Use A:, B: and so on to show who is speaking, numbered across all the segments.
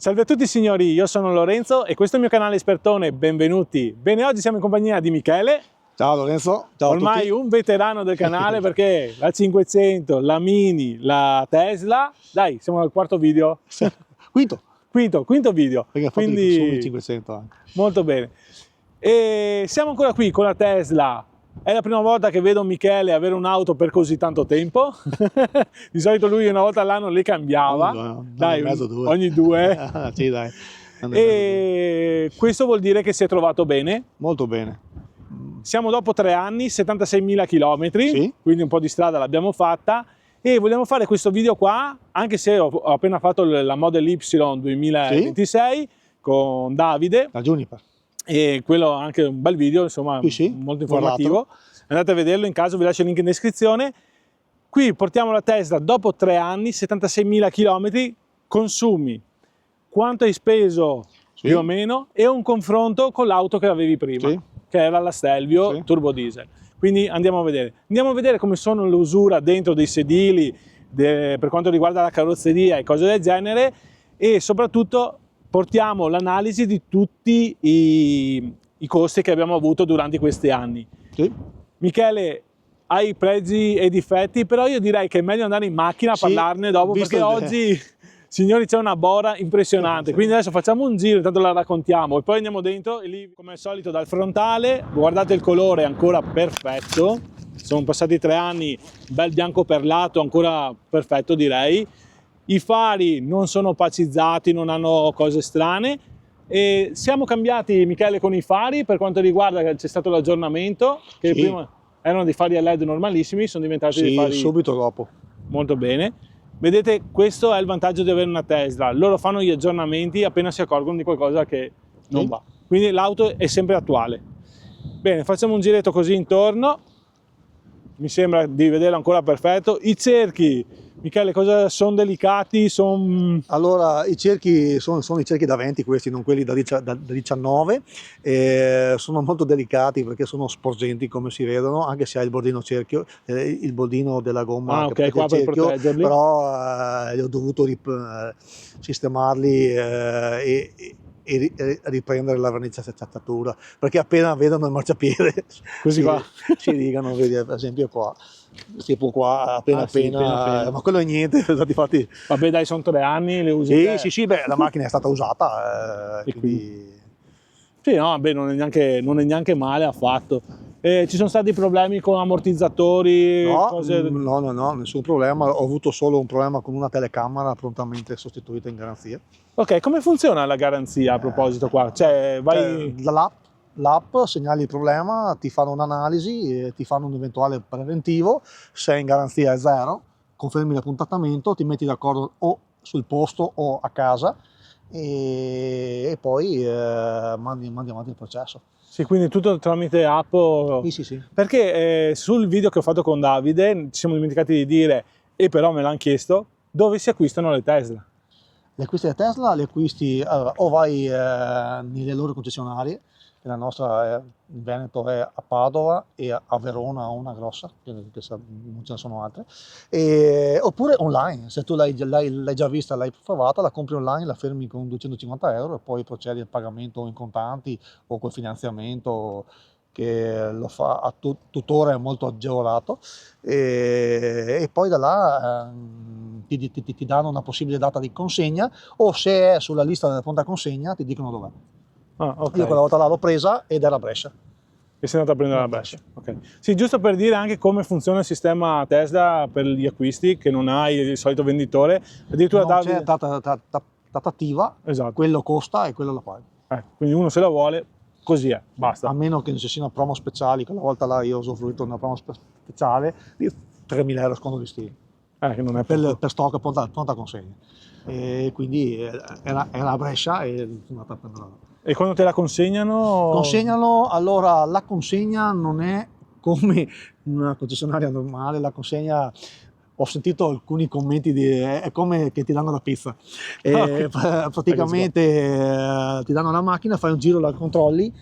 A: Salve a tutti signori, io sono Lorenzo e questo è il mio canale Espertone, benvenuti. Bene, oggi siamo in compagnia di Michele.
B: Ciao Lorenzo, ciao
A: ormai
B: a tutti.
A: Un veterano del canale perché la 500, la Mini, la Tesla, dai, siamo al quarto video. Quinto video.
B: Perché ha fatto
A: quindi
B: i consumi 500 anche.
A: Molto bene. E siamo ancora qui con la Tesla. È la prima volta che vedo Michele avere un'auto per così tanto tempo. Di solito lui una volta all'anno le cambiava. Ogni due.
B: Sì, dai.
A: E questo vuol dire che si è trovato bene.
B: Molto bene.
A: Siamo dopo 3 anni, 76.000 km,
B: sì.
A: Quindi un po' di strada l'abbiamo fatta. E vogliamo fare questo video qua, anche se ho appena fatto la Model Y 2026 sì. Con Davide.
B: La Juniper.
A: E quello anche un bel video, insomma, sì. Molto informativo. Andate a vederlo in caso, vi lascio il link in descrizione. Qui portiamo la Tesla dopo 3 anni, 76.000 km, consumi, quanto hai speso sì. Più o meno, e un confronto con l'auto che avevi prima, sì. Che era la Stelvio sì. Turbo Diesel. Quindi andiamo a vedere come sono l'usura dentro dei sedili, per quanto riguarda la carrozzeria e cose del genere, e soprattutto portiamo l'analisi di tutti i costi che abbiamo avuto durante questi anni.
B: Sì.
A: Michele, hai pregi e difetti, però io direi che è meglio andare in macchina a parlarne dopo, perché oggi, signori, c'è una bora impressionante. Sì. Quindi adesso facciamo un giro, intanto la raccontiamo e poi andiamo dentro e lì, come al solito, dal frontale, guardate il colore, è ancora perfetto. Sono passati 3 anni, bel bianco perlato, ancora perfetto direi. I fari non sono opacizzati, non hanno cose strane. E siamo cambiati, Michele, con i fari per quanto riguarda che c'è stato l'aggiornamento, che sì. Prima erano dei fari a LED normalissimi, sono diventati dei fari
B: subito dopo.
A: Molto bene. Vedete, questo è il vantaggio di avere una Tesla, loro fanno gli aggiornamenti appena si accorgono di qualcosa che non va. Quindi l'auto è sempre attuale. Bene, facciamo un giretto così intorno, mi sembra di vederlo ancora perfetto. I cerchi, Michele, cosa sono delicati?
B: Allora, i cerchi sono i cerchi da 20, questi, non quelli da 19, sono molto delicati perché sono sporgenti, come si vedono, anche se ha il bordino cerchio, il bordino della gomma
A: che qua per
B: cerchio,
A: proteggerli.
B: Però li ho dovuto sistemarli e riprendere la verniciata acciattatura, perché appena vedono il marciapiede
A: così qua
B: si rigano, vedi, per esempio qua, tipo qua appena, ma quello è niente. Infatti,
A: vabbè dai, sono 3 anni, le usi.
B: Sì, beh, la macchina è stata usata, quindi...
A: Sì, no, beh, non è neanche male affatto. Ci sono stati problemi con ammortizzatori?
B: No, nessun problema. Ho avuto solo un problema con una telecamera prontamente sostituita in garanzia.
A: Ok, come funziona la garanzia a proposito qua? Cioè, vai...
B: L'app segnali il problema, ti fanno un'analisi, ti fanno un eventuale preventivo, se è in garanzia è 0, confermi l'appuntamento, ti metti d'accordo o sul posto o a casa e poi mandi avanti il processo.
A: Sì, quindi tutto tramite app?
B: Sì.
A: Perché sul video che ho fatto con Davide ci siamo dimenticati di dire, e però me l'hanno chiesto, dove si acquistano le Tesla?
B: Le acquisti di Tesla, o vai nelle loro concessionarie, la nostra in Veneto è a Padova e a Verona una grossa, non ce ne sono altre, oppure online, se tu l'hai già vista, l'hai provata, la compri online, la fermi con 250 euro e poi procedi al pagamento in contanti o col finanziamento, che lo fa tuttora, è molto agevolato, e poi da là ti danno una possibile data di consegna, o se è sulla lista della pronta consegna ti dicono dov'è.
A: Okay.
B: Io quella volta là l'ho presa ed era a Brescia.
A: E sei andato a prendere la Brescia. Okay. Sì, giusto per dire anche come funziona il sistema Tesla per gli acquisti, che non hai il solito venditore, addirittura
B: non c'è trattativa, esatto. Quello costa e quello la paghi.
A: Quindi uno se la vuole, così è, basta.
B: A meno che non ci siano promo speciali, quella volta là io ho usufruito di una promo speciale di 3.000 euro sconto di stile.
A: Che non è
B: per stock pronta consegna. E quindi era a Brescia e sono andata a prenderla.
A: E quando te la consegnano?
B: Consegnano, allora la consegna non è come una concessionaria normale, la consegna, ho sentito alcuni commenti è come che ti danno la pizza. Praticamente ti danno la macchina, fai un giro, la controlli,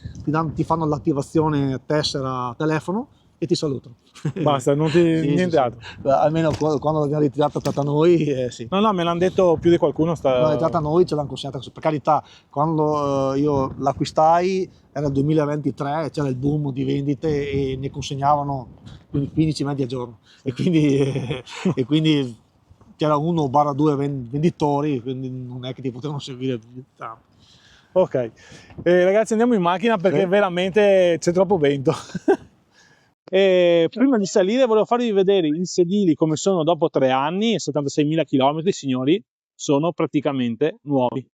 B: ti fanno l'attivazione tessera telefono, e ti saluto.
A: Basta, non ti,
B: Sì,
A: niente
B: sì,
A: altro.
B: Beh, almeno quando l'abbiamo ritirata da noi, sì.
A: No, no, me l'hanno detto più di qualcuno.
B: Quando l'abbiamo ritirata da noi ce l'hanno consegnata, per carità, quando io l'acquistai era il 2023, c'era il boom di vendite e ne consegnavano 15 mezzi al giorno e quindi, e quindi c'era 1/2 venditori, quindi non è che ti potevano seguire più tanto.
A: Ok, ragazzi, andiamo in macchina perché
B: Sì.
A: veramente c'è troppo vento. E prima di salire volevo farvi vedere i sedili come sono dopo 3 anni e 76.000 km, signori, sono praticamente nuovi.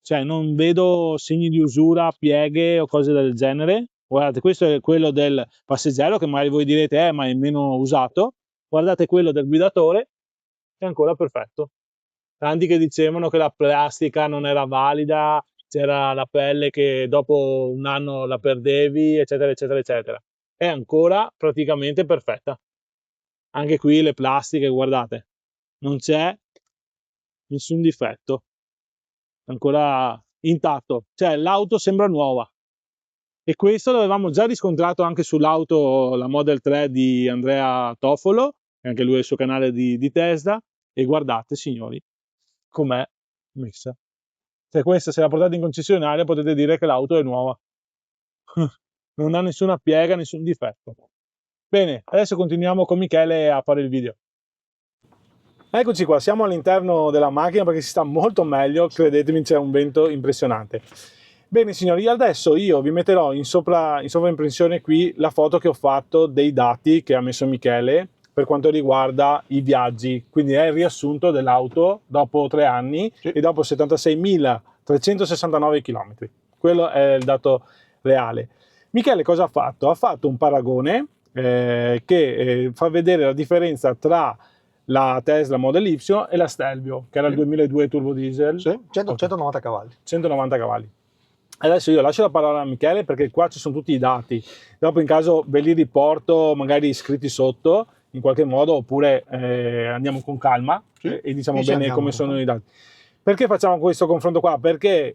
A: Cioè non vedo segni di usura, pieghe o cose del genere. Guardate, questo è quello del passeggero che magari voi direte ma è meno usato. Guardate quello del guidatore, è ancora perfetto. Tanti che dicevano che la plastica non era valida, c'era la pelle che dopo un anno la perdevi, eccetera, eccetera, eccetera. È ancora praticamente perfetta. Anche qui le plastiche, guardate, non c'è nessun difetto, è ancora intatto. Cioè l'auto sembra nuova. E questo l'avevamo già riscontrato anche sull'auto, la Model 3 di Andrea Tofolo, e anche lui ha il suo canale di Tesla. E guardate, signori, com'è messa. Se questa se la portate in concessionaria potete dire che l'auto è nuova. Non ha nessuna piega, nessun difetto. Bene, adesso continuiamo con Michele a fare il video. Eccoci qua, siamo all'interno della macchina perché si sta molto meglio, credetemi, c'è un vento impressionante. Bene signori, adesso io vi metterò in sovraimpressione qui la foto che ho fatto dei dati che ha messo Michele per quanto riguarda i viaggi, quindi è il riassunto dell'auto dopo 3 anni
B: Sì.
A: e dopo 76.369 km. Quello è il dato reale. Michele cosa ha fatto? Ha fatto un paragone che fa vedere la differenza tra la Tesla Model Y e la Stelvio, che era il 2002 turbo diesel.
B: Sì, 190 cavalli.
A: 190 cavalli. Adesso io lascio la parola a Michele perché qua ci sono tutti i dati. Dopo in caso ve li riporto magari scritti sotto in qualche modo oppure andiamo con calma e diciamo bene come sono i dati. Perché facciamo questo confronto qua? Perché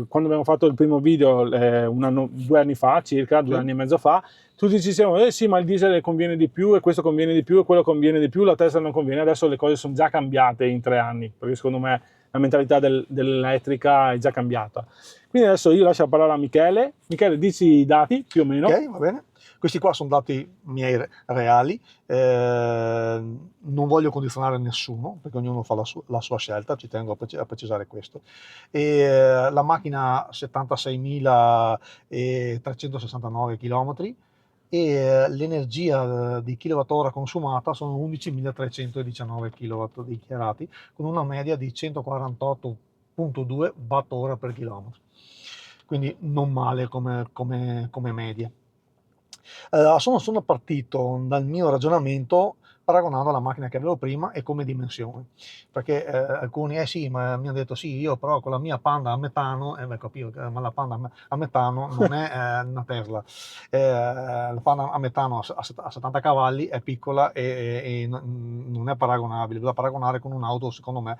A: quando abbiamo fatto il primo video 2 anni fa, circa 2 anni e mezzo fa, tutti ci dicevano sì ma il diesel conviene di più e questo conviene di più e quello conviene di più, la Tesla non conviene. Adesso le cose sono già cambiate in 3 anni perché secondo me la mentalità dell'elettrica è già cambiata. Quindi adesso io lascio la parola a Michele. Michele, dici i dati più o meno.
B: Ok, va bene. Questi qua sono dati miei reali, non voglio condizionare nessuno perché ognuno fa la sua scelta, ci tengo a precisare questo. E, la macchina 76.369 km e l'energia di kilowattora consumata sono 11.319 kW dichiarati con una media di 148,2 watt-ora per chilometro, quindi non male come media. Sono partito dal mio ragionamento paragonando alla macchina che avevo prima e come dimensione, perché alcuni sì, ma mi hanno detto sì, io però con la mia Panda a metano, capivo, ma la Panda a metano non è una Tesla, la Panda a metano a 70 cavalli è piccola e non è paragonabile, bisogna paragonare con un'auto secondo me,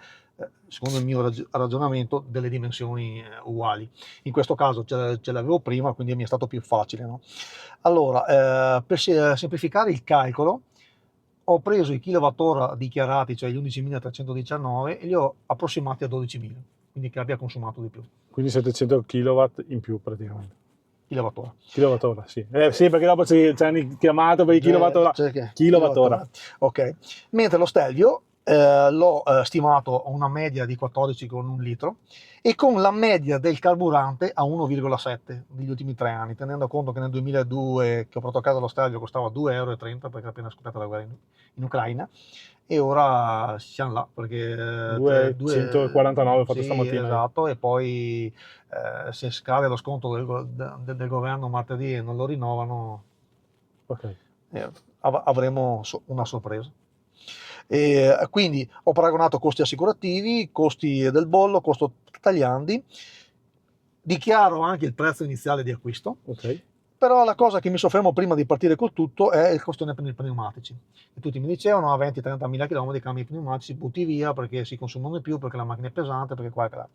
B: secondo il mio ragionamento, delle dimensioni uguali. In questo caso ce l'avevo prima, quindi mi è stato più facile, no? Allora, per semplificare il calcolo, ho preso i kilowattora dichiarati, cioè gli 11.319, e li ho approssimati a 12.000, quindi che abbia consumato di più.
A: Quindi 700 kW in più praticamente.
B: Kilowattora.
A: Kilowattora, sì. Sì, perché dopo ci hanno chiamato per i kilowattora. Kilowattora.
B: Ok. Mentre lo Stelvio l'ho stimato a una media di 14 con 1 litro e con la media del carburante a 1,7 negli ultimi 3 anni, tenendo conto che nel 2002 che ho portato a casa lo Stelvio costava 2,30 euro perché è appena scoppiata la guerra in Ucraina, e ora siamo là perché
A: 249 ho fatto
B: sì,
A: stamattina.
B: esatto, e poi se scade lo sconto del governo martedì e non lo rinnovano,
A: Okay.
B: avremo una sorpresa. E quindi ho paragonato costi assicurativi, costi del bollo, costo tagliandi, dichiaro anche il prezzo iniziale di acquisto.
A: Okay.
B: Però la cosa che mi soffermo prima di partire col tutto è il costone per i pneumatici. E tutti mi dicevano a 20-30 mila km cambi i pneumatici, butti via perché si consumano di più, perché la macchina è pesante, perché qua e là.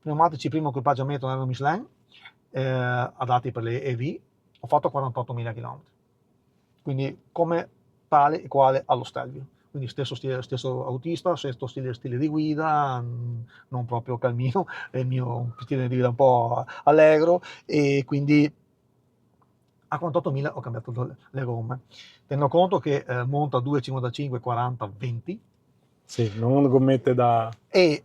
B: Pneumatici primo equipaggiamento erano Michelin, adatti per le EV, ho fatto 48.000 km, quindi come tale e quale allo Stelvio, quindi stesso autista, stesso stile di guida, non proprio calmino, è il mio stile di guida un po' allegro, e quindi a 48.000 ho cambiato le gomme. Tengo conto che monta 2,55, 40, 20,
A: Sì, non gommette da...
B: e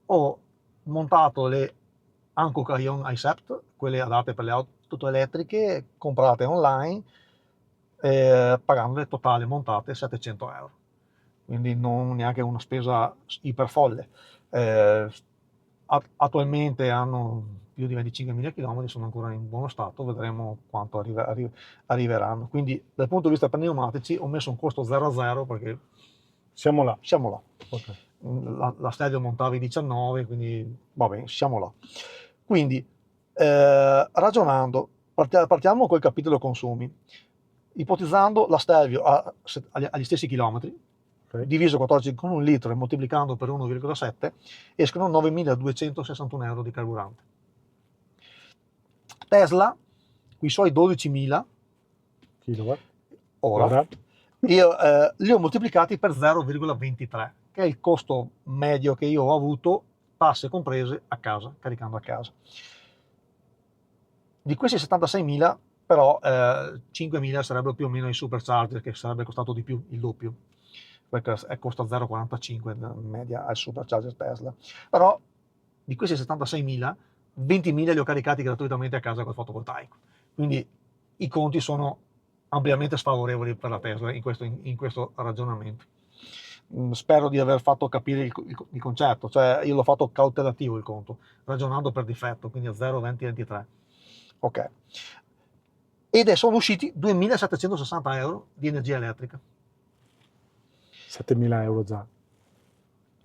B: ho montato le Hankook Ion Icept, quelle adatte per le auto elettriche, comprate online, pagandole totale montate 700 euro. Quindi non neanche una spesa iper folle. Attualmente hanno più di 25.000 km, sono ancora in buono stato, vedremo quanto arriveranno. Quindi dal punto di vista pneumatici ho messo un costo 0 a 0 perché
A: Siamo là.
B: siamo là.
A: Ok.
B: La Stelvio montava i 19, quindi va bene, siamo là. Quindi, ragionando, partiamo col capitolo consumi. Ipotizzando la Stelvio agli stessi chilometri,
A: Ok.
B: diviso 14 con un litro e moltiplicando per 1,7, escono 9.261 euro di carburante. Tesla, qui i suoi 12.000
A: Kilowatt.
B: ora, io li ho moltiplicati per 0,23, che è il costo medio che io ho avuto, tasse comprese, a casa, caricando a casa. Di questi 76.000, però 5.000 sarebbero più o meno i supercharger, che sarebbe costato di più, il doppio, perché costa 0,45 in media al supercharger Tesla. Però di questi 76.000, 20.000 li ho caricati gratuitamente a casa col fotovoltaico. Quindi i conti sono ampiamente sfavorevoli per la Tesla in questo ragionamento. Spero di aver fatto capire il concetto, cioè io l'ho fatto cautelativo il conto, ragionando per difetto, quindi a 0, 20, 23. Ok. Ed sono usciti 2.760 euro di energia elettrica.
A: 7.000 euro già.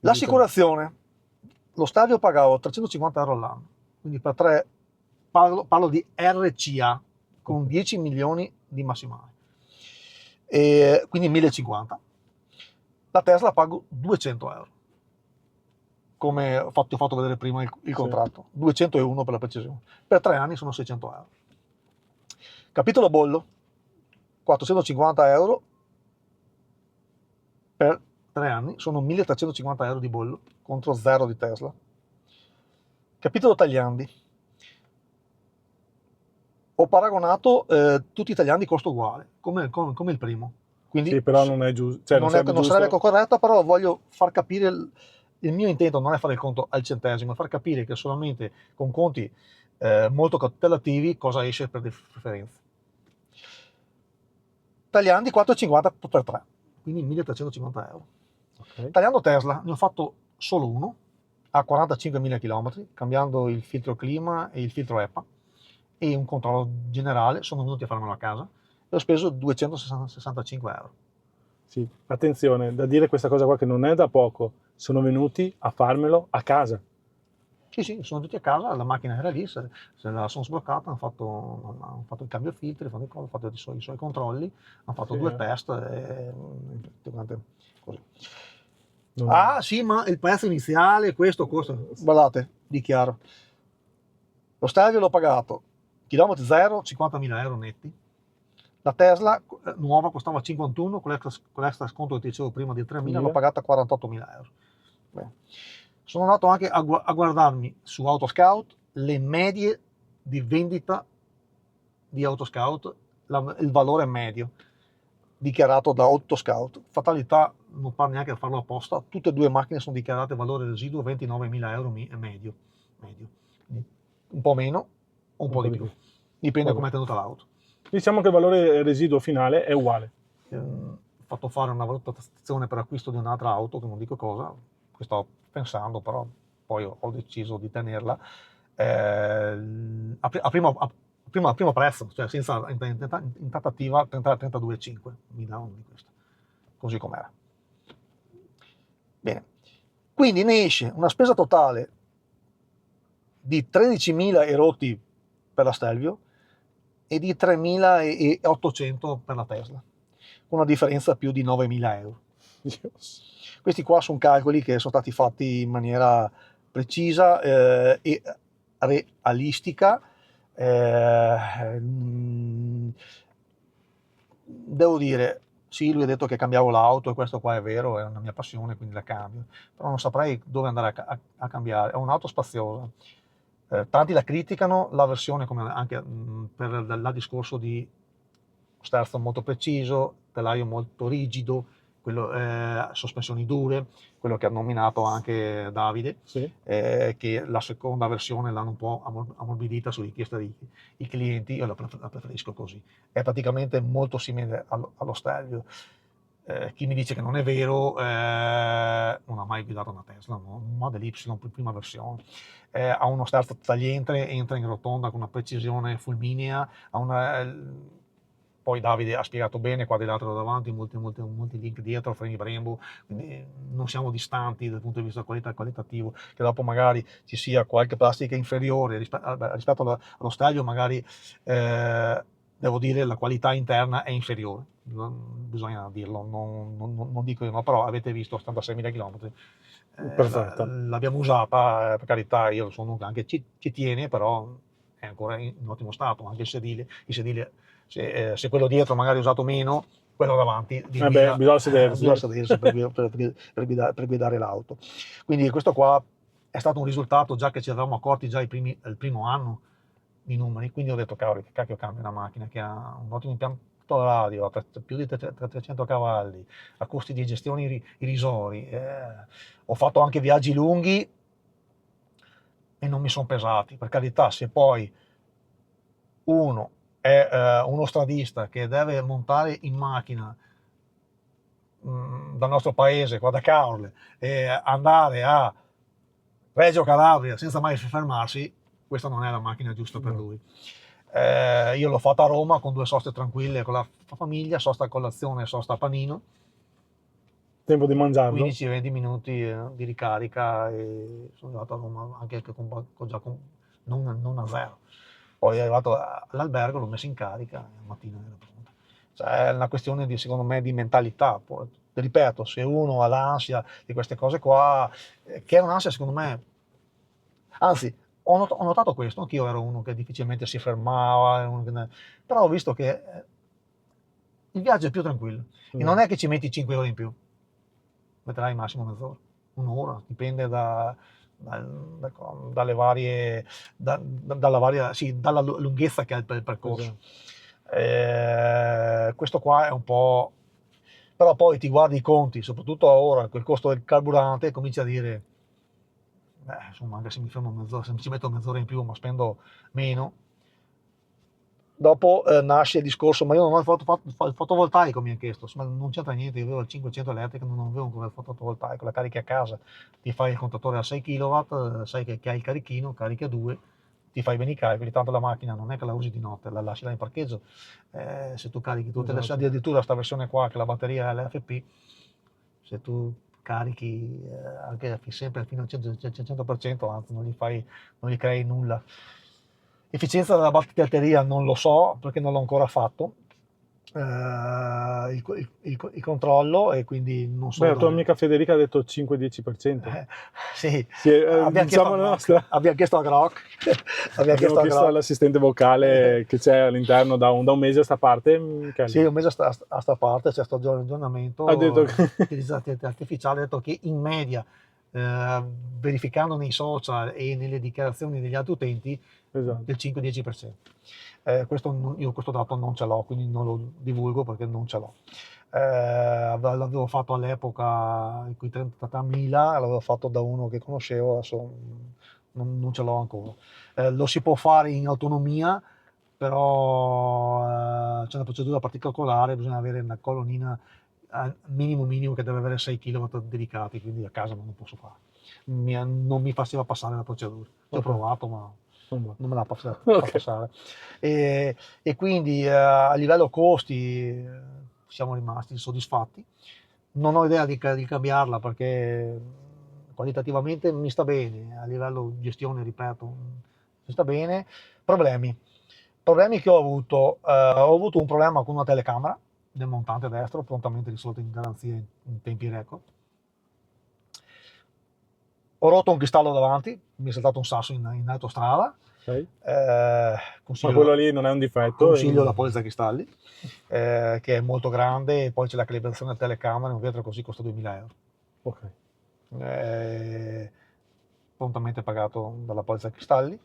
B: L'assicurazione, lo stadio pagavo 350 euro all'anno, quindi per 3, parlo di RCA, con 10 milioni di massimale, e quindi 1.050. La Tesla pago 200 euro, come ti ho fatto vedere prima il contratto, 201 per la precisione, per 3 anni sono 600 euro. Capitolo bollo, 450 euro per 3 anni, sono 1.350 euro di bollo contro 0 di Tesla. Capitolo tagliandi, ho paragonato tutti i tagliandi costo uguale, come il primo. Quindi
A: sì, però non è giusto. Cioè,
B: non sarebbe corretto, però voglio far capire il mio intento non è fare il conto al centesimo, è far capire che solamente con conti molto cautelativi cosa esce per differenza. Tagliandi 4,50 per 3, quindi 1.350 euro.
A: Okay.
B: Tagliando Tesla ne ho fatto solo uno a 45.000 km, cambiando il filtro clima e il filtro EPA e un controllo generale. Sono venuti a farmelo a casa e ho speso 265 euro.
A: Sì, attenzione, da dire questa cosa qua che non è da poco, sono venuti a farmelo a casa.
B: Sì, sono venuti a casa, la macchina era lì, se la sono sbloccata, hanno fatto il cambio filtri, hanno fatto i suoi controlli, hanno fatto 2 test e così. Sì, ma il prezzo iniziale, questo costa. Guardate, dichiaro. Lo stadio l'ho pagato, chilometri zero, 50.000 euro netti. La Tesla nuova costava 51, con l'extra sconto che ti dicevo prima di 3.000, l'ho pagata 48.000 euro. Bene. Sono andato anche a guardarmi su Autoscout le medie di vendita di Autoscout, il valore medio dichiarato da Autoscout. Fatalità, non parlo neanche a farlo apposta, tutte e due macchine sono dichiarate valore residuo 29.000 euro medio. Un po' meno o un po' di più, dipende come è tenuta l'auto.
A: Diciamo che il valore residuo finale è uguale.
B: Ho fatto fare una valutazione per acquisto di un'altra auto, che non dico cosa, che sto pensando, però poi ho deciso di tenerla a primo prezzo, cioè senza in trattativa 32,5 mi dà di questa, così com'era. Bene, quindi ne esce una spesa totale di 13.000 erotti per la Stelvio e di 3.800 per la Tesla, con una differenza più di 9.000 euro. Questi qua sono calcoli che sono stati fatti in maniera precisa e realistica, Devo dire, sì, lui ha detto che cambiavo l'auto e questo qua è vero, è una mia passione, quindi la cambio, però non saprei dove andare a cambiare. È un'auto spaziosa. Tanti la criticano, la versione come anche per il discorso di sterzo molto preciso, telaio molto rigido, sospensioni dure, quello che ha nominato anche Davide,
A: Sì.
B: che la seconda versione l'hanno un po' ammorbidita su richiesta dei clienti, io la preferisco così. È praticamente molto simile allo Stelvio. Chi mi dice che non è vero non ha mai guidato una Tesla, no? Un Model Y, prima versione. Ha uno sterzo tagliente, entra in rotonda con una precisione fulminea, ha poi Davide ha spiegato bene, quadrilatero davanti, molti link dietro, freni Brembo, quindi non siamo distanti dal punto di vista qualitativo, che dopo magari ci sia qualche plastica inferiore rispetto allo Stelvio, magari devo dire la qualità interna è inferiore, bisogna dirlo, non dico io, no, però avete visto 86.000 km.
A: Perfetto.
B: L'abbiamo usata, per carità, io sono uno che anche ci tiene, però è ancora in ottimo stato, anche il sedile se quello dietro magari usato meno, quello davanti di guida,
A: Bisogna sedersi.
B: bisogna sedersi per guidare l'auto. Quindi questo qua è stato un risultato già che ci avevamo accorti già il primo anno di numeri, quindi ho detto cavolo, che cacchio cambia una macchina che ha un ottimo impianto radio, più di 300 cavalli, a costi di gestione irrisori, ho fatto anche viaggi lunghi e non mi sono pesati, per carità, se poi uno è uno stradista che deve montare in macchina dal nostro paese, qua da Caorle, e andare a Reggio Calabria senza mai fermarsi, questa non è la macchina giusta per lui. Io l'ho fatta a Roma con 2 soste tranquille con la famiglia, sosta a colazione e sosta a panino.
A: Tempo di mangiarlo.
B: 15-20 minuti di ricarica e sono arrivato a Roma anche non a zero. Poi è arrivato all'albergo, l'ho messo in carica e la mattina era pronta. Cioè, è una questione secondo me di mentalità. Poi, ripeto, se uno ha l'ansia di queste cose qua, che è un'ansia secondo me, anzi, ho notato questo, anch'io ero uno che difficilmente si fermava, però ho visto che il viaggio è più tranquillo e non è che ci metti 5 ore in più, metterai massimo mezz'ora, un'ora, dipende dalle varie, dalla lunghezza che ha il percorso. Questo qua è un po', però poi ti guardi i conti, soprattutto ora, quel costo del carburante, e cominci a dire, insomma, anche se mi fermo mezz'ora, se mi ci metto mezz'ora in più, ma spendo meno. Dopo nasce il discorso, ma io non ho il fotovoltaico, mi hanno chiesto, ma non c'entra niente, io avevo il 500 elettrico, non avevo ancora il fotovoltaico, la carichi a casa, ti fai il contatore a 6 kW, sai che hai il carichino, carichi a 2, ti fai bene i calcoli, tanto la macchina non è che la usi di notte, la lasci là in parcheggio, se tu carichi tutte le addirittura questa versione qua, che la batteria è l'FP, se tu carichi anche sempre fino al 100%, anzi non gli crei nulla. Efficienza della batteria non lo so perché non l'ho ancora fatto, il controllo e quindi non so.
A: Beh, la tua amica Federica ha detto 5-10%.
B: Sì,
A: Abbiamo
B: chiesto a Grok.
A: Abbiamo chiesto all'assistente vocale che c'è all'interno da un mese a sta parte. Michele.
B: Sì, un mese a sta parte, c'è stato aggiornamento.
A: Ha detto che
B: l'intelligenza artificiale ha detto che in media, verificando nei social e nelle dichiarazioni degli altri utenti,
A: esatto,
B: del 5-10%. Io questo dato non ce l'ho, quindi non lo divulgo perché non ce l'ho. L'avevo fatto all'epoca con i 33.000, l'avevo fatto da uno che conoscevo, adesso non ce l'ho ancora. Lo si può fare in autonomia, però c'è una procedura particolare, bisogna avere una colonnina minimo che deve avere 6 kW dedicati, quindi a casa non lo posso fare. Non mi faceva passare la procedura. Ci ho provato, ma non me l'ha fatto passare. E quindi a livello costi siamo rimasti soddisfatti. Non ho idea di cambiarla perché qualitativamente mi sta bene, a livello gestione, ripeto, mi sta bene. Problemi che ho avuto un problema con una telecamera del montante destro, prontamente risolto in garanzia in tempi record. Ho rotto un cristallo davanti, mi è saltato un sasso in autostrada,
A: Ok. Ma
B: Consiglio,
A: quello lì non è un difetto?
B: consiglio la polizza cristalli, che è molto grande, e poi c'è la calibrazione telecamera, un vetro così costa 2000 euro.
A: Ok.
B: Prontamente pagato dalla polizza cristalli.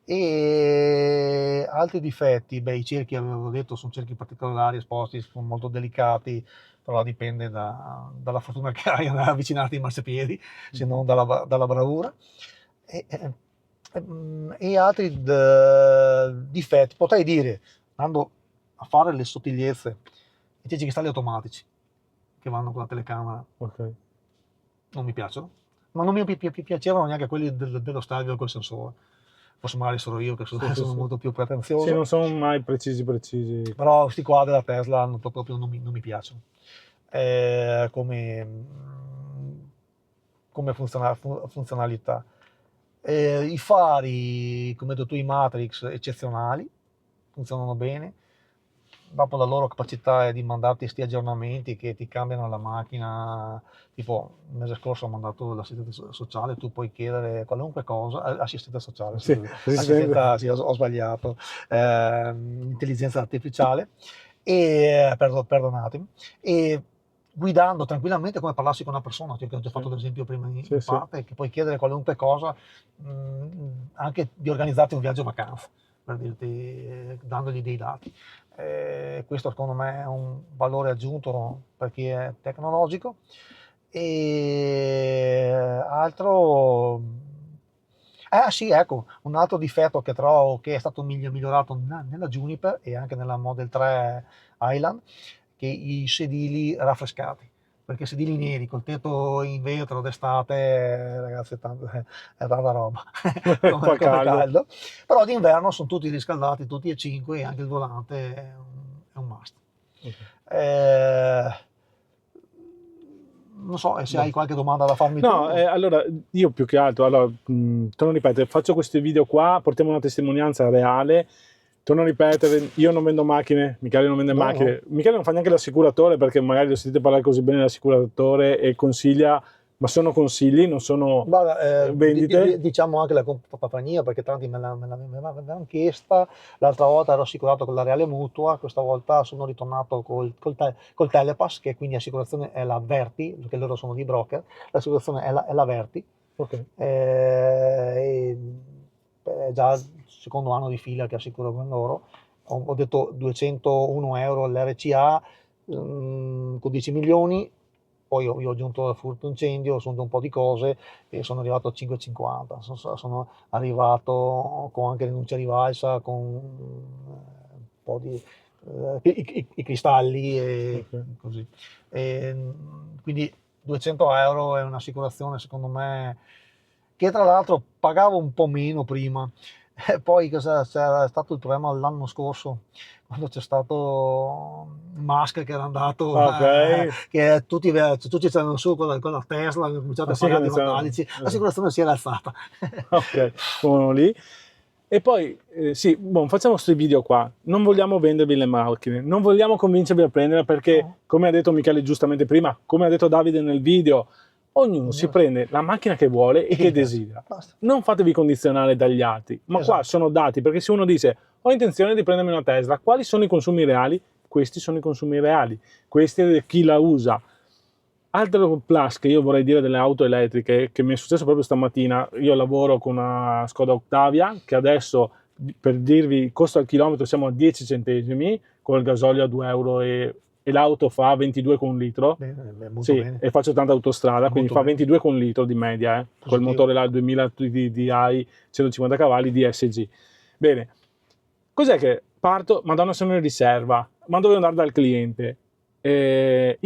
B: E altri difetti, beh, i cerchi, avevo detto, sono cerchi particolari, esposti, sono molto delicati, però dipende dalla fortuna che hai ad avvicinarti ai marciapiedi, se non dalla bravura. E, e altri difetti, potrei dire, andando a fare le sottigliezze, i ceci cristalli automatici che vanno con la telecamera
A: Ok.
B: non mi piacciono, ma non mi piacevano neanche quelli dello stadio col sensore. Forse magari sono io che
A: Sì, sì,
B: sono
A: sì.
B: molto più
A: Sì,
B: pretenzioso,
A: non sono mai precisi.
B: però questi qua della Tesla proprio non mi piacciono. Come, come funzionalità. I fari, come hai detto tu, i Matrix, eccezionali, funzionano bene. Dopo la loro capacità è di mandarti questi aggiornamenti che ti cambiano la macchina, tipo il mese scorso ho mandato l'assistente sociale, tu puoi chiedere qualunque cosa, assistente sociale,
A: Sì,
B: scusa,
A: resistente.
B: sì, ho sbagliato, intelligenza artificiale, perdonatemi, e guidando tranquillamente come parlassi con una persona, cioè, che ho già fatto l'esempio prima
A: Sì,
B: in
A: sì.
B: parte, che puoi chiedere qualunque cosa, anche di organizzarti un viaggio vacanza, per dirti, dandogli dei dati. Questo secondo me è un valore aggiunto per chi è tecnologico. E altro, sì, ecco, un altro difetto che trovo che è stato migliorato nella Juniper e anche nella Model 3 Highland, che i sedili raffrescati, perché sedili neri col tetto in vetro d'estate, ragazzi, è tanta roba,
A: Fa
B: come
A: caldo.
B: caldo, però d'inverno sono tutti riscaldati, tutti e cinque, e anche il volante è un must.
A: Ok.
B: Eh, Non so se hai
A: Boh.
B: qualche domanda da farmi
A: No,
B: tu.
A: allora io più che altro, allora, torno a ripetere, faccio questi video qua, portiamo una testimonianza reale. Torno a ripetere, io non vendo macchine, Michele non vende
B: No, no.
A: macchine, Michele non fa neanche l'assicuratore perché magari lo sentite parlare così bene dell'assicuratore e consiglia, ma sono consigli, non sono
B: Guarda,
A: vendite.
B: diciamo anche la compagnia, perché tanti me l'hanno chiesta. L'altra volta ero assicurato con la Reale Mutua, questa volta sono ritornato col Telepass, che quindi l'assicurazione è la Verti, perché loro sono di broker, l'assicurazione è la Verti.
A: Ok,
B: E, è già il secondo anno di fila che assicuro con loro. Ho detto 201 euro l'RCA, con 10 milioni, poi io ho aggiunto il furto incendio, ho aggiunto un po' di cose e sono arrivato a 5,50. Sono arrivato con anche rinuncia rivalsa, con un po' di i cristalli e
A: ok.
B: così. E, quindi 200 euro è un'assicurazione, secondo me, che tra l'altro pagavo un po' meno prima. E poi c'era stato il problema l'anno scorso, quando c'è stato Musk che era andato,
A: Ok,
B: che tutti c'erano su con la Tesla, hanno cominciato
A: ah
B: a
A: sì che
B: pagare i
A: iniziano,
B: vandalici,
A: esatto.
B: l'assicurazione si era alzata.
A: Ok, uno lì. E poi, sì, boh, facciamo questi video qua. Non vogliamo vendervi le macchine, non vogliamo convincervi a prenderla perché,
B: No,
A: come ha detto Michele giustamente prima, come ha detto Davide nel video, ognuno si prende la macchina che vuole e
B: e che
A: che
B: gli piace.
A: desidera.
B: Basta.
A: Non fatevi condizionare dagli altri, ma qua
B: Esatto.
A: sono dati, perché se uno dice ho intenzione di prendermi una Tesla, quali sono i consumi reali? Questi sono i consumi reali, questi è chi la usa. Altro plus che io vorrei dire delle auto elettriche, che mi è successo proprio stamattina, io lavoro con una Skoda Octavia, che adesso, per dirvi, il costo al chilometro siamo a 10 centesimi, con il gasolio a 2 euro e l'auto fa 22 con un litro.
B: Bene, molto
A: Sì,
B: bene,
A: e faccio tanta autostrada, quindi
B: molto
A: fa
B: bene.
A: 22 con un litro di media, col
B: Positivo.
A: motore là 2000 DI, 150 cavalli DSG. Bene, cos'è che parto? Madonna, sono in riserva, ma devo andare dal cliente. Se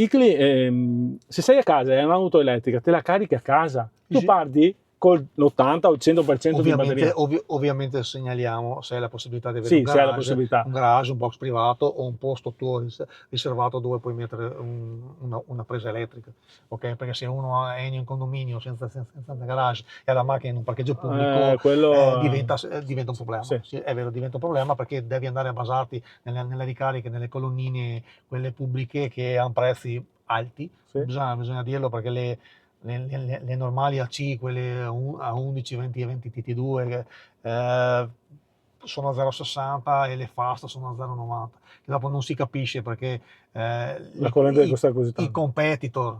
A: sei a casa e hai un'auto elettrica, te la carichi a casa.
B: Sì,
A: Tu
B: sì.
A: parti con l'80 o il 100% di
B: Ovviamente,
A: batteria.
B: ovviamente segnaliamo se hai la possibilità di avere
A: Sì, se hai la possibilità.
B: un box privato o un posto tuo riservato dove puoi mettere una presa elettrica, ok? Perché se uno è in un condominio senza garage e ha la macchina in un parcheggio pubblico,
A: Quello,
B: diventa un problema.
A: sì,
B: Sì, è vero, diventa un problema perché devi andare a basarti nelle ricariche, nelle colonnine, quelle pubbliche che hanno prezzi alti,
A: sì.
B: bisogna dirlo, perché le normali AC, quelle a 11, 20 e 20 TT2, sono a 0,60 e le fast sono a 0,90, che dopo non si capisce perché
A: La corrente costa così
B: i
A: tanto.
B: competitor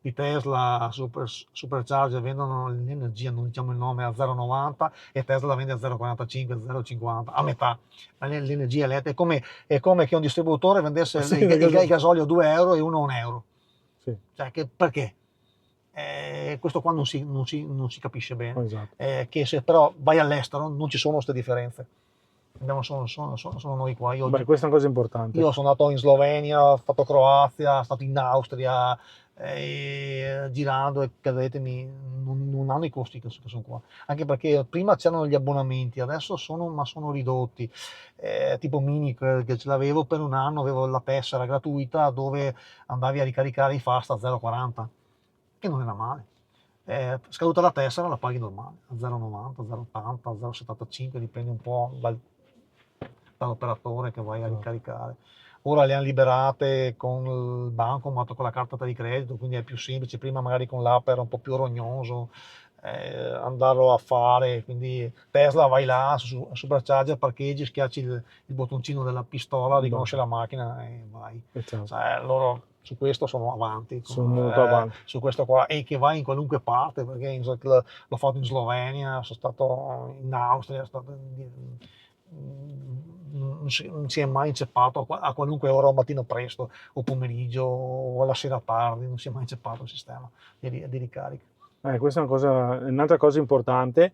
B: di Tesla Supercharger vendono l'energia, non diciamo il nome, a 0,90 e Tesla la vende a 0,45, 0,50, a metà. L'energia elettrica è come che un distributore vendesse
A: Sì,
B: il gasolio a 2 euro e uno a 1 euro.
A: Sì,
B: Cioè, perché? Questo qua non si capisce bene.
A: esatto.
B: Che se però vai all'estero non ci sono queste differenze. Sono noi qua.
A: Beh, questa è una cosa importante.
B: Io sono andato in Slovenia, ho fatto Croazia, sono stato in Austria, girando e credetemi, non hanno i costi che sono qua. Anche perché prima c'erano gli abbonamenti, adesso sono ridotti. Tipo Mini che ce l'avevo per un anno, avevo la tessera gratuita dove andavi a ricaricare i fast a 0,40, che non era male. Scaduta la tessera la paghi normale, a 0,90, 0,80, 0,75, dipende un po' dall'operatore che vai a ricaricare. Ora le hanno liberate con il bancomat, con la carta di credito, quindi è più semplice. Prima magari con l'app era un po' più rognoso andarlo a fare, quindi Tesla vai là, Supercharger, parcheggi, schiacci il bottoncino della pistola, riconosce la macchina e vai. Cioè, loro su questo sono avanti,
A: sono molto avanti
B: su questo qua, e che vai in qualunque parte, perché l'ho fatto in Slovenia, sono stato in Austria, non si è mai inceppato a qualunque ora, o mattino presto, o pomeriggio, o alla sera tardi, non si è mai inceppato il sistema di ricarica.
A: Questa è un'altra cosa importante.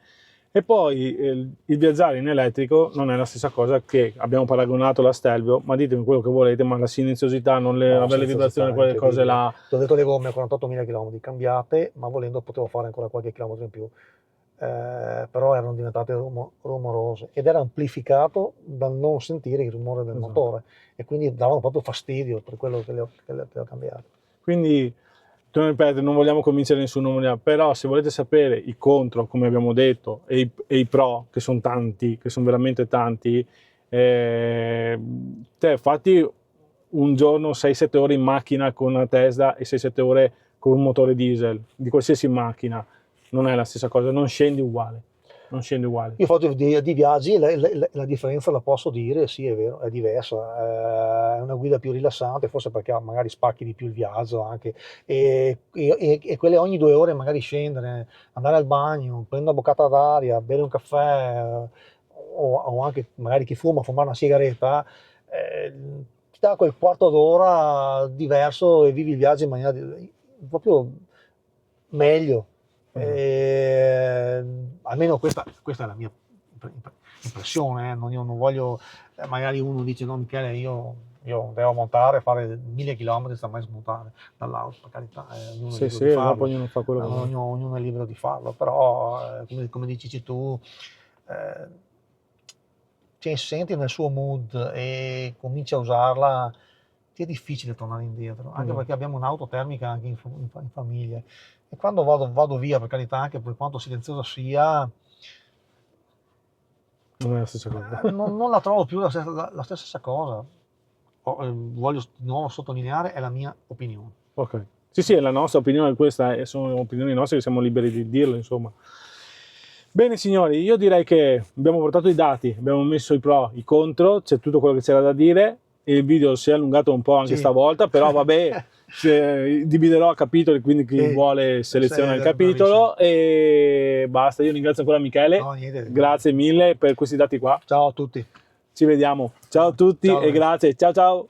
A: E poi il viaggiare in elettrico non è la stessa cosa che abbiamo paragonato la Stelvio, ma ditemi quello che volete, ma la silenziosità, non avere le vibrazioni, quelle cose là.
B: Ti ho detto le gomme a 48.000 km cambiate, ma volendo potevo fare ancora qualche chilometro in più. Però erano diventate rumorose ed era amplificato dal non sentire il rumore del motore, e quindi davano proprio fastidio, per quello che le ho cambiate.
A: Quindi, ripeto, non vogliamo convincere nessuno, però se volete sapere i contro, come abbiamo detto, e i pro, che sono tanti, che sono veramente tanti, fatti un giorno 6-7 ore in macchina con una Tesla e 6-7 ore con un motore diesel di qualsiasi macchina. Non è la stessa cosa, non scendi uguale.
B: Io ho fatto di viaggi e la differenza la posso dire, sì, è vero, è diversa, è una guida più rilassante, forse perché magari spacchi di più il viaggio anche, e quelle ogni 2 ore magari scendere, andare al bagno, prendere una boccata d'aria, bere un caffè, o anche magari chi fuma, fumare una sigaretta, ti dà quel quarto d'ora diverso e vivi il viaggio in maniera proprio meglio. Almeno questa è la mia impressione, io non voglio, magari uno dice no Michele, io devo montare, fare 1000 km senza mai smontare dall'auto, per carità, ognuno è libero di farlo,
A: ognuno fa quello che vuole.
B: ognuno è libero di farlo, però come dici tu, ci senti nel suo mood e cominci a usarla, ti è difficile tornare indietro, anche perché abbiamo un'auto termica anche in famiglia. E quando vado via, per carità, anche per quanto silenziosa sia,
A: non è la stessa cosa.
B: non la trovo più la stessa cosa. Voglio di nuovo sottolineare, è la mia opinione.
A: Ok. Sì, è la nostra opinione, questa sono opinioni nostre che siamo liberi di dirlo, insomma. Bene signori, io direi che abbiamo portato i dati, abbiamo messo i pro, i contro, c'è tutto quello che c'era da dire. Il video si è allungato un po' anche stavolta, però vabbè, dividerò a capitoli, quindi chi vuole seleziona il capitolo, e basta. Io ringrazio ancora Michele, grazie mille per questi dati qua.
B: Ciao a tutti.
A: Ci vediamo, ciao a tutti e grazie, ciao ciao.